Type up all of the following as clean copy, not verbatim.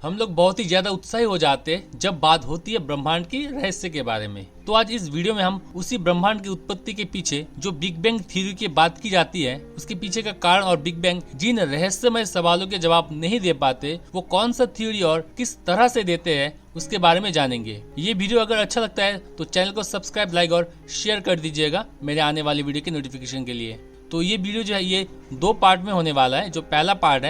हम लोग बहुत ही ज्यादा उत्साही हो जाते हैं जब बात होती है ब्रह्मांड की रहस्य के बारे में। तो आज इस वीडियो में हम उसी ब्रह्मांड की उत्पत्ति के पीछे जो बिग बैंग थ्योरी की बात की जाती है उसके पीछे का कारण और बिग बैंग जिन रहस्यमय सवालों के जवाब नहीं दे पाते वो कौन सा थ्योरी और किस तरह से देते हैं उसके बारे में जानेंगे। ये वीडियो अगर अच्छा लगता है तो चैनल को सब्सक्राइब, लाइक और शेयर कर दीजिएगा मेरे आने वाली वीडियो के नोटिफिकेशन के लिए। तो ये वीडियो जो है ये 2 पार्ट में होने वाला है। जो पहला पार्ट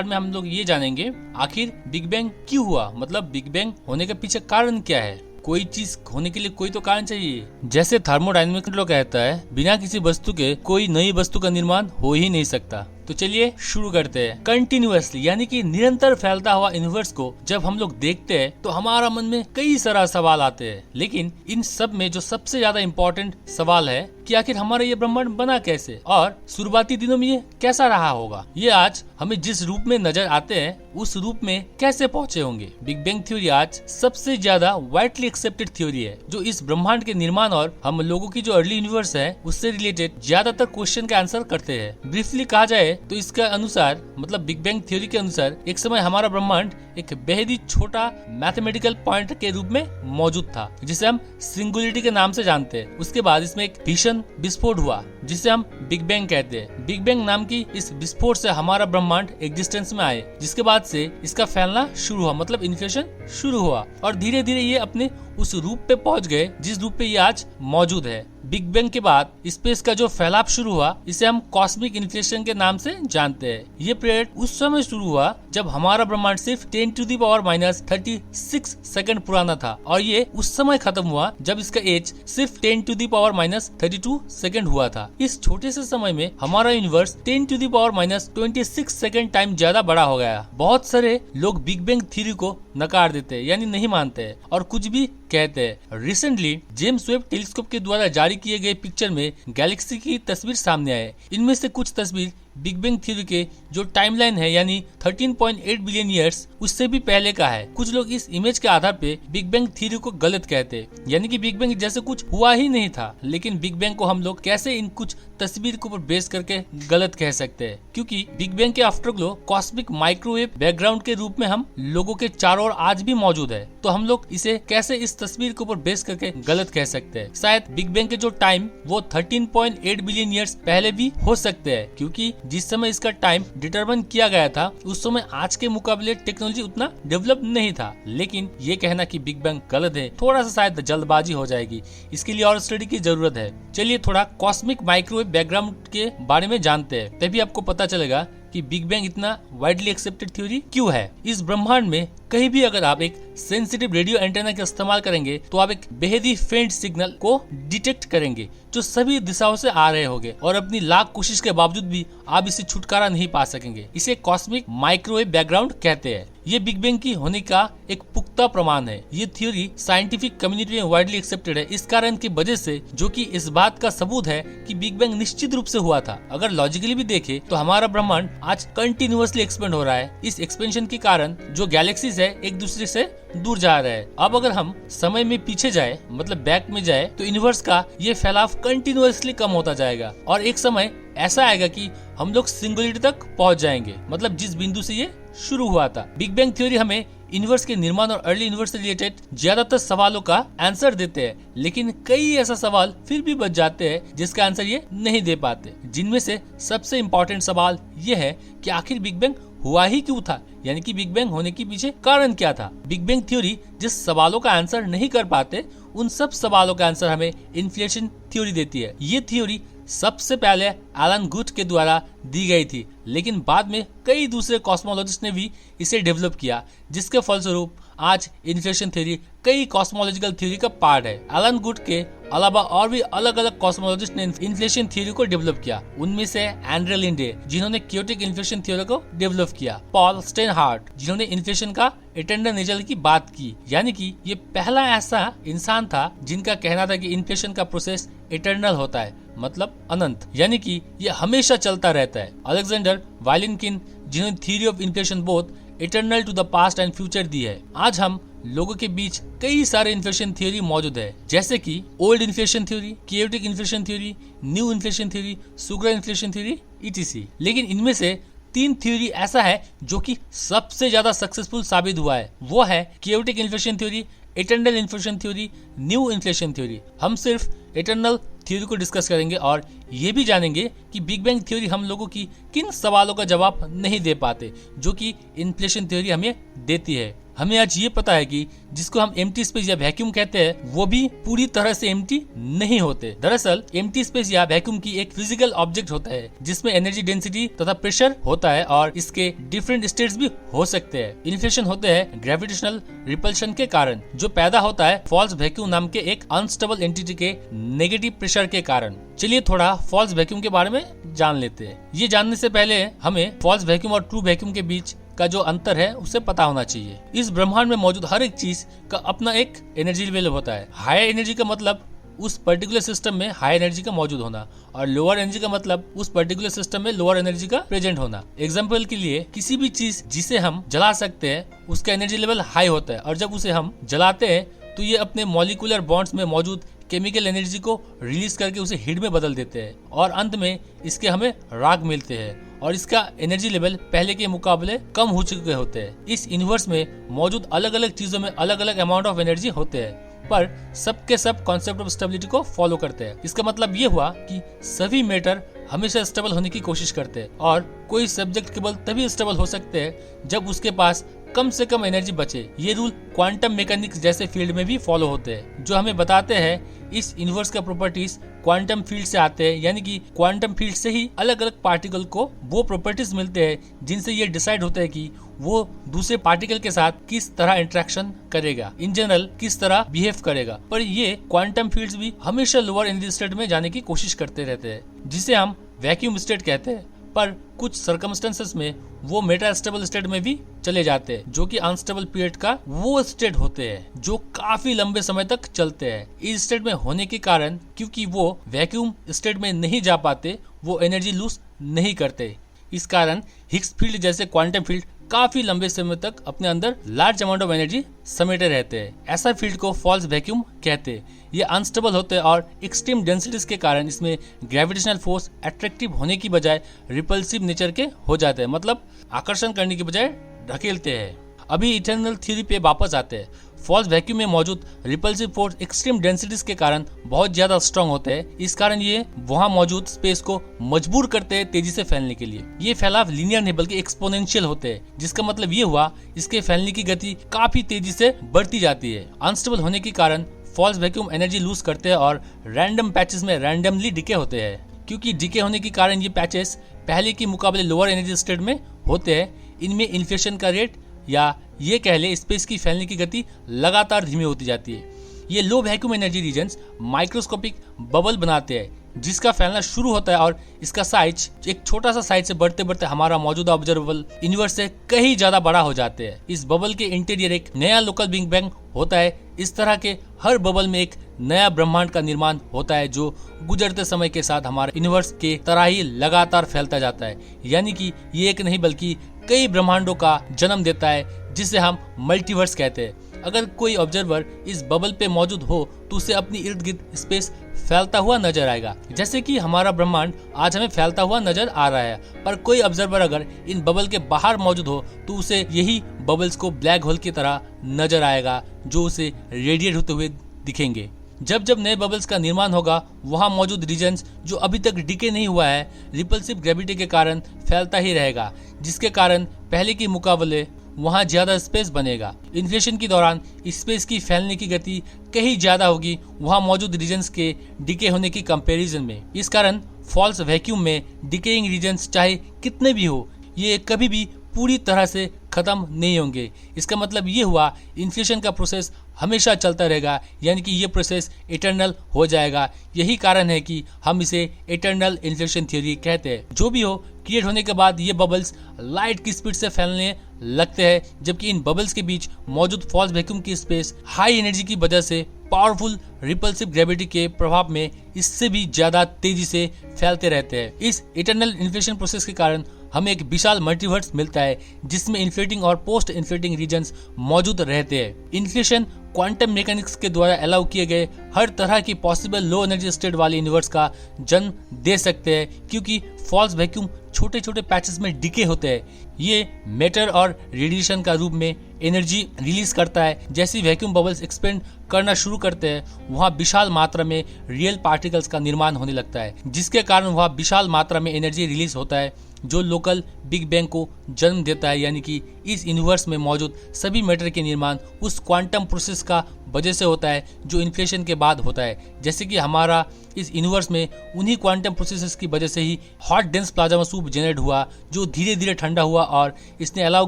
में हम लोग ये जानेंगे आखिर बिग बैंग क्यों हुआ, मतलब बिग बैंग होने के पीछे कारण क्या है। कोई चीज होने के लिए कोई तो कारण चाहिए। जैसे थर्मोडायनेमिक्स लोग कहता है बिना किसी वस्तु के कोई नई वस्तु का निर्माण हो ही नहीं सकता। तो चलिए शुरू करते हैं। कंटिन्यूअसली यानी कि निरंतर फैलता हुआ यूनिवर्स को जब हम लोग देखते हैं तो हमारा मन में कई सारा सवाल आते हैं, लेकिन इन सब में जो सबसे ज्यादा इम्पोर्टेंट सवाल है कि आखिर हमारा ये ब्रह्मांड बना कैसे और शुरुआती दिनों में ये कैसा रहा होगा। ये आज हमें जिस रूप में नजर आते हैं उस रूप में कैसे पहुंचे होंगे। बिग बैंग थ्योरी आज सबसे ज्यादा वाइडली एक्सेप्टेड थ्योरी है जो इस ब्रह्मांड के निर्माण और हम लोगों की जो अर्ली यूनिवर्स है उससे रिलेटेड ज्यादातर क्वेश्चन का आंसर करते हैं। ब्रीफली कहा जाए तो इसका अनुसार मतलब बिग बैंग थ्योरी के अनुसार एक समय हमारा ब्रह्मांड एक बेहद ही छोटा मैथमेटिकल पॉइंट के रूप में मौजूद था जिसे हम सिंगुलरिटी के नाम से जानते हैं। उसके बाद इसमें एक भीषण विस्फोट हुआ जिसे हम बिग बैंग कहते हैं। बिग बैंग नाम की इस विस्फोट से हमारा ब्रह्मांड एग्जिस्टेंस में आए, जिसके बाद से इसका फैलना शुरू हुआ, मतलब इन्फ्लेशन शुरू हुआ और धीरे धीरे ये अपने उस रूप पे पहुंच गए जिस रूप पे ये आज मौजूद है। बिग बैंग के बाद स्पेस का जो फैलाव शुरू हुआ इसे हम कॉस्मिक इन्फ्लेशन के नाम से जानते हैं। ये पीरियड उस समय शुरू हुआ जब हमारा ब्रह्मांड सिर्फ 10⁻⁻36 सेकंड पुराना था और ये उस समय खत्म हुआ जब इसका एज सिर्फ 10⁻32 सेकंड हुआ था। इस छोटे से समय में हमारा यूनिवर्स 10⁻26 सेकंड टाइम ज्यादा बड़ा हो गया। बहुत सारे लोग बिग बैंग थ्योरी को नकार देते हैं यानी नहीं मानते हैं और कुछ भी कहते हैं। रिसेंटली जेम्स वेब टेलीस्कोप के द्वारा जारी किए गए पिक्चर में गैलेक्सी की तस्वीर सामने आए। इनमें से कुछ तस्वीर बिग बैंग थ्योरी के जो टाइमलाइन है यानी 13.8 बिलियन ईयर्स उससे भी पहले का है। कुछ लोग इस इमेज के आधार पे बिग बैंग थ्योरी को गलत कहते हैं यानी कि बिग बैंग जैसे कुछ हुआ ही नहीं था। लेकिन बिग बैंग को हम लोग कैसे इन कुछ तस्वीर के ऊपर बेस करके गलत कह सकते हैं, क्योंकि बिग बैंग के आफ्टरग्लो कॉस्मिक माइक्रोवेव बैकग्राउंड के रूप में हम लोगों के चारों ओर आज भी मौजूद है। तो हम लोग इसे कैसे इस तस्वीर के ऊपर बेस करके गलत कह सकते हैं। शायद बिग बैंग के जो टाइम वो 13.8 बिलियन ईयर्स पहले भी हो सकते हैं, क्योंकि जिस समय इसका टाइम डिटरमाइन किया गया था उस समय आज के मुकाबले टेक्नोलॉजी उतना डेवलप नहीं था। लेकिन ये कहना कि बिग बैंग गलत है थोड़ा सा शायद जल्दबाजी हो जाएगी, इसके लिए और स्टडी की जरूरत है। चलिए थोड़ा कॉस्मिक माइक्रोवेव बैकग्राउंड के बारे में जानते हैं, तभी आपको पता चलेगा कि बिग बैंग इतना वाइडली एक्सेप्टेड थ्योरी क्यों है। इस ब्रह्मांड में कहीं भी अगर आप एक सेंसिटिव रेडियो एंटेना का इस्तेमाल करेंगे तो आप एक बेहद ही फेंट सिग्नल को डिटेक्ट करेंगे जो सभी दिशाओं से आ रहे होंगे और अपनी लाख कोशिश के बावजूद भी आप इसे छुटकारा नहीं पा सकेंगे। इसे कॉस्मिक माइक्रोवेव बैकग्राउंड कहते हैं। ये बिग बैंग की होने का एक पुख्ता प्रमाण है। ये थ्योरी साइंटिफिक कम्युनिटी में वाइडली एक्सेप्टेड है इस कारण की वजह से, जो कि इस बात का सबूत है कि बिग बैंग निश्चित रूप से हुआ था। अगर लॉजिकली भी देखें तो हमारा ब्रह्मांड आज कंटिन्यूअसली एक्सपेंड हो रहा है। इस एक्सपेंशन के कारण जो गैलेक्सीज है एक दूसरे से दूर जा रहे हैं। अब अगर हम समय में पीछे जाए मतलब बैक में जाए तो यूनिवर्स का ये फैलाव कंटिन्यूअसली कम होता जाएगा और एक समय ऐसा आएगा कि हम लोग सिंगुलरिटी तक पहुंच जाएंगे, मतलब जिस बिंदु से ये शुरू हुआ था। बिग बैंग थ्योरी हमें यूनिवर्स के निर्माण और अर्ली यूनिवर्स से रिलेटेड ज्यादातर सवालों का आंसर देते हैं, लेकिन कई ऐसा सवाल फिर भी बच जाते हैं जिसका आंसर ये नहीं दे पाते। जिनमें से सबसे इम्पोर्टेंट सवाल ये है कि आखिर बिग बैंग हुआ ही क्यों था, यानी कि बिग बैंग होने के पीछे कारण क्या था। बिग बैंग थ्योरी जिस सवालों का आंसर नहीं कर पाते उन सब सवालों का आंसर हमें इन्फ्लेशन थ्योरी देती है। ये थ्योरी सबसे पहले एलन गुड के द्वारा दी गई थी, लेकिन बाद में कई दूसरे कॉस्मोलॉजिस्ट ने भी इसे डेवलप किया, जिसके फलस्वरूप आज इन्फ्लेशन थ्योरी कई कॉस्मोलॉजिकल थ्योरी का पार्ट है। एलन गुड के अलावा और भी अलग अलग कॉस्मोलॉजिस्ट ने इन्फ्लेशन थ्योरी को डेवलप किया। उनमें से एंड्रे लिंडे जिन्होंने क्योटिक इन्फ्लेशन थ्योरी को डेवलप किया, पॉल स्टेनहार्ट जिन्होंने इन्फ्लेशन का इटर्नल नेचर की बात की, यानी कि ये पहला ऐसा इंसान था जिनका कहना था कि इन्फ्लेशन का प्रोसेस इटर्नल होता है, मतलब अनंत, यानी कि ये हमेशा चलता रहता है। अलेक्जेंडर वाइलिनकिन जिन्होंने theory of inflation both eternal to the past and future दी है। आज हम लोगों के बीच कई सारे इन्फ्लेशन थ्योरी मौजूद है, जैसे कि old inflation theory, chaotic inflation theory, new inflation theory, sugar inflation theory, etc। लेकिन इनमें से तीन थ्योरी ऐसा है जो कि सबसे ज्यादा सक्सेसफुल साबित हुआ है, वो है chaotic inflation theory, eternal inflation theory, new inflation theory. हम सिर्फ इटर्नल थ्योरी को डिस्कस करेंगे और ये भी जानेंगे कि बिग बैंग थ्योरी हम लोगों की किन सवालों का जवाब नहीं दे पाते जो कि इन्फ्लेशन थ्योरी हमें देती है। हमें आज ये पता है कि जिसको हम एम्प्टी स्पेस या वैक्यूम कहते हैं वो भी पूरी तरह से एम्प्टी नहीं होते। दरअसल एम्प्टी स्पेस या वैक्यूम की एक फिजिकल ऑब्जेक्ट होता है जिसमें एनर्जी डेंसिटी तथा प्रेशर होता है और इसके डिफरेंट स्टेट्स भी हो सकते हैं। इन्फ्लेशन होते हैं ग्रेविटेशनल रिपल्शन के कारण जो पैदा होता है फॉल्स वैक्यूम नाम के एक अनस्टेबल एंटिटी के नेगेटिव प्रेशर के कारण। चलिए थोड़ा फॉल्स वैक्यूम के बारे में जान लेते हैं। ये जानने से पहले हमें फॉल्स वैक्यूम और ट्रू वैक्यूम के बीच का जो अंतर है उसे पता होना चाहिए। इस ब्रह्मांड में मौजूद हर एक चीज का अपना एक एनर्जी लेवल होता है। हाई एनर्जी का मतलब उस पर्टिकुलर सिस्टम में हाई एनर्जी का मौजूद होना और लोअर एनर्जी का मतलब उस पर्टिकुलर सिस्टम में लोअर एनर्जी का प्रेजेंट होना। एग्जाम्पल के लिए किसी भी चीज जिसे हम जला सकते हैं उसका एनर्जी लेवल हाई होता है और जब उसे हम जलाते हैं तो ये अपने मॉलिक्यूलर बॉन्ड्स में मौजूद केमिकल एनर्जी को रिलीज करके उसे हीट में बदल देते हैं और अंत में इसके हमें राग मिलते हैं और इसका एनर्जी लेवल पहले के मुकाबले कम हो चुके होते हैं। इस यूनिवर्स में मौजूद अलग अलग चीजों में अलग अलग अमाउंट ऑफ एनर्जी होते हैं पर सबके सब कॉन्सेप्ट ऑफ स्टेबिलिटी को फॉलो करते हैं। इसका मतलब ये हुआ कि सभी मैटर हमेशा स्टेबल होने की कोशिश करते हैं और कोई सब्जेक्ट केवल तभी स्टेबल हो सकते हैं जब उसके पास कम से कम एनर्जी बचे। ये रूल क्वांटम मैकेनिक्स जैसे फील्ड में भी फॉलो होते हैं जो हमें बताते हैं इस यूनिवर्स का प्रॉपर्टीज क्वांटम फील्ड से आते हैं, यानी कि क्वांटम फील्ड से ही अलग अलग पार्टिकल को वो प्रॉपर्टीज मिलते हैं जिनसे ये डिसाइड होता है कि वो दूसरे पार्टिकल के साथ किस तरह इंटरेक्शन करेगा, इन जनरल किस तरह बिहेव करेगा। पर ये क्वांटम फील्ड्स भी हमेशा लोअर एनर्जी स्टेट में जाने की कोशिश करते रहते हैं जिसे हम वैक्यूम स्टेट कहते हैं। पर कुछ सर्कमस्टेंसेस में वो मेटा स्टेबल स्टेट में भी चले जाते हैं जो कि अनस्टेबल पीरियड का वो स्टेट होते हैं जो काफी लंबे समय तक चलते हैं। इस स्टेट में होने के कारण क्योंकि वो वैक्यूम स्टेट में नहीं जा पाते वो एनर्जी लूज नहीं करते। इस कारण हिग्स फील्ड जैसे क्वांटम फील्ड काफी लंबे समय तक अपने अंदर लार्ज अमाउंट ऑफ एनर्जी समेटे रहते हैं। ऐसा फील्ड को फॉल्स वैक्यूम कहते हैं। ये अनस्टेबल होते हैं और एक्सट्रीम डेंसिटीज के कारण इसमें ग्रेविटेशनल फोर्स अट्रैक्टिव होने की बजाय रिपल्सिव नेचर के हो जाते हैं, मतलब आकर्षण करने की बजाय ढकेलते हैं। अभी इटर्नल थ्योरी पे वापस आते हैं। फॉल्स वैक्यूम में मौजूद रिपल्सिव फोर्स एक्सट्रीम डेंसिटीज के कारण बहुत ज्यादा स्ट्रांग होते हैं। इस कारण ये वहाँ मौजूद स्पेस को मजबूर करते हैं तेजी से फैलने के लिए। ये फैलाव लीनियर नहीं बल्कि एक्सपोनेंशियल होते हैं जिसका मतलब ये हुआ इसके फैलने की गति काफी तेजी से बढ़ती जाती है। अनस्टेबल होने के कारण फॉल्स वैक्यूम एनर्जी लूज करते हैं और रैंडम पैचेस में रैंडमली डिके होते हैं। क्योंकि डिके होने के कारण ये पैचेस पहले के मुकाबले लोअर एनर्जी स्टेट में होते हैं। इनमें इन्फ्लेशन का रेट या ये कह ले स्पेस की फैलने की गति लगातार धीमी होती जाती है। ये low vacuum energy regions microscopic bubble बनाते हैं जिसका फैलना शुरू होता है और इसका साइज एक छोटा सा साइज से बढ़ते बढ़ते हमारा मौजूदा ऑब्जर्वेबल यूनिवर्स से कहीं ज्यादा बड़ा हो जाते हैं। इस बबल के इंटीरियर एक नया लोकल बिग बैंग होता है। इस तरह के हर बबल में एक नया ब्रह्मांड का निर्माण होता है जो गुजरते समय के साथ हमारे यूनिवर्स के तरह ही लगातार फैलता जाता है। यानी कि ये एक नहीं बल्कि कई ब्रह्मांडों का जन्म देता है जिसे हम मल्टीवर्स कहते हैं। अगर कोई ऑब्जर्वर इस बबल पे मौजूद हो तो उसे अपनी इर्द गिर्द स्पेस फैलता हुआ नजर आएगा, जैसे कि हमारा ब्रह्मांड आज हमें फैलता हुआ नजर आ रहा है। पर कोई ऑब्जर्वर अगर इन बबल के बाहर मौजूद हो तो उसे यही बबल्स को ब्लैक होल की तरह नजर आएगा जो उसे रेडिएट होते हुए दिखेंगे। जब जब नए बबल्स का निर्माण होगा वहाँ मौजूद रीजन्स जो अभी तक डिके नहीं हुआ है रिपल्सिव ग्रेविटी के कारण फैलता ही रहेगा, जिसके कारण पहले के मुकाबले वहाँ ज्यादा स्पेस बनेगा। इन्फ्लेशन के दौरान स्पेस की फैलने की गति कहीं ज्यादा होगी वहाँ मौजूद रीजन्स के डिके होने की कंपैरिजन में। इस कारण फॉल्स वैक्यूम में डिकेइंग रीजन्स चाहे कितने भी हो ये कभी भी पूरी तरह से खत्म नहीं होंगे। इसका मतलब ये हुआ इन्फ्लेशन का प्रोसेस हमेशा चलता रहेगा, यानी कि ये प्रोसेस इटर्नल हो जाएगा। यही कारण है कि हम इसे इटर्नल इन्फ्लेशन थ्योरी कहते हैं। जो भी हो, क्रिएट होने के बाद ये बबल्स लाइट की स्पीड से फैलने लगते हैं, जबकि इन बबल्स के बीच मौजूद फॉल्स वैक्यूम की स्पेस हाई एनर्जी की वजह से पावरफुल रिपल्सिव ग्रेविटी के प्रभाव में इससे भी ज्यादा तेजी से फैलते रहते हैं। इस इटर्नल इन्फ्लेशन प्रोसेस के कारण हमें एक विशाल मल्टीवर्स मिलता है जिसमें इन्फ्लेटिंग और पोस्ट इन्फ्लेटिंग रीजन्स मौजूद रहते हैं। इन्फ्लेशन क्वांटम मैकेनिक्स के द्वारा अलाउ किए गए हर तरह की पॉसिबल लो एनर्जी स्टेट वाले यूनिवर्स का जन्म दे सकते हैं, क्योंकि फॉल्स वैक्यूम छोटे छोटे पैचेस में डिके होते हैं। ये मैटर और रेडिएशन का रूप में एनर्जी रिलीज करता है। जैसे वैक्यूम बबल्स एक्सपेंड करना शुरू करते हैं, वहाँ विशाल मात्रा में रियल पार्टिकल्स का निर्माण होने लगता है, जिसके कारण वहाँ विशाल मात्रा में एनर्जी रिलीज होता है, जो लोकल बिग बैंग को जन्म देता है। यानी कि इस यूनिवर्स में मौजूद सभी मैटर के निर्माण उस क्वांटम प्रोसेस का वजह से होता है जो इन्फ्लेशन के बाद होता है। जैसे कि हमारा इस यूनिवर्स में उन्हीं क्वांटम प्रोसेसेस की वजह से ही hot dense plasma soup generate हुआ, जो धीरे धीरे ठंडा हुआ और इसने अलाउ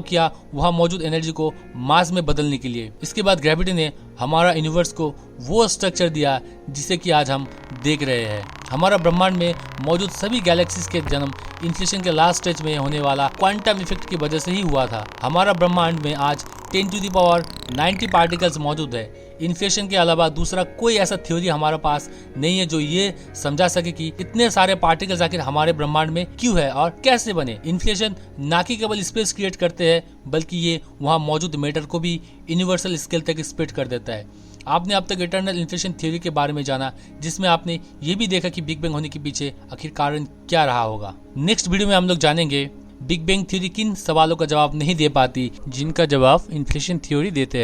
किया वहाँ मौजूद एनर्जी को मास में बदलने के लिए। इसके बाद ग्रेविटी ने हमारा यूनिवर्स को वो स्ट्रक्चर दिया जिसे कि आज हम देख रहे हैं। हमारा ब्रह्मांड में मौजूद सभी गैलेक्सीज के जन्म इन्फ्लेशन के लास्ट स्टेज में होने वाला क्वांटम इफेक्ट की वजह से ही हुआ था। हमारा ब्रह्मांड में आज 10⁻90 पार्टिकल्स मौजूद है। इन्फ्लेशन के अलावा दूसरा कोई ऐसा थ्योरी हमारे पास नहीं है जो ये समझा सके कि इतने सारे पार्टिकल्स आखिर हमारे ब्रह्मांड में क्यों है और कैसे बने। इन्फ्लेशन ना कि केवल स्पेस क्रिएट करते हैं, बल्कि ये वहाँ मौजूद मैटर को भी यूनिवर्सल स्केल तक स्प्रेड कर देता है। आपने अब तक इटर्नल इन्फ्लेशन थ्योरी के बारे में जाना, जिसमें आपने ये भी देखा कि बिग बैंग होने के पीछे आखिर कारण क्या रहा होगा। नेक्स्ट वीडियो में हम लोग जानेंगे बिग बैंग थ्योरी किन सवालों का जवाब नहीं दे पाती, जिनका जवाब इन्फ्लेशन थ्योरी देते हैं।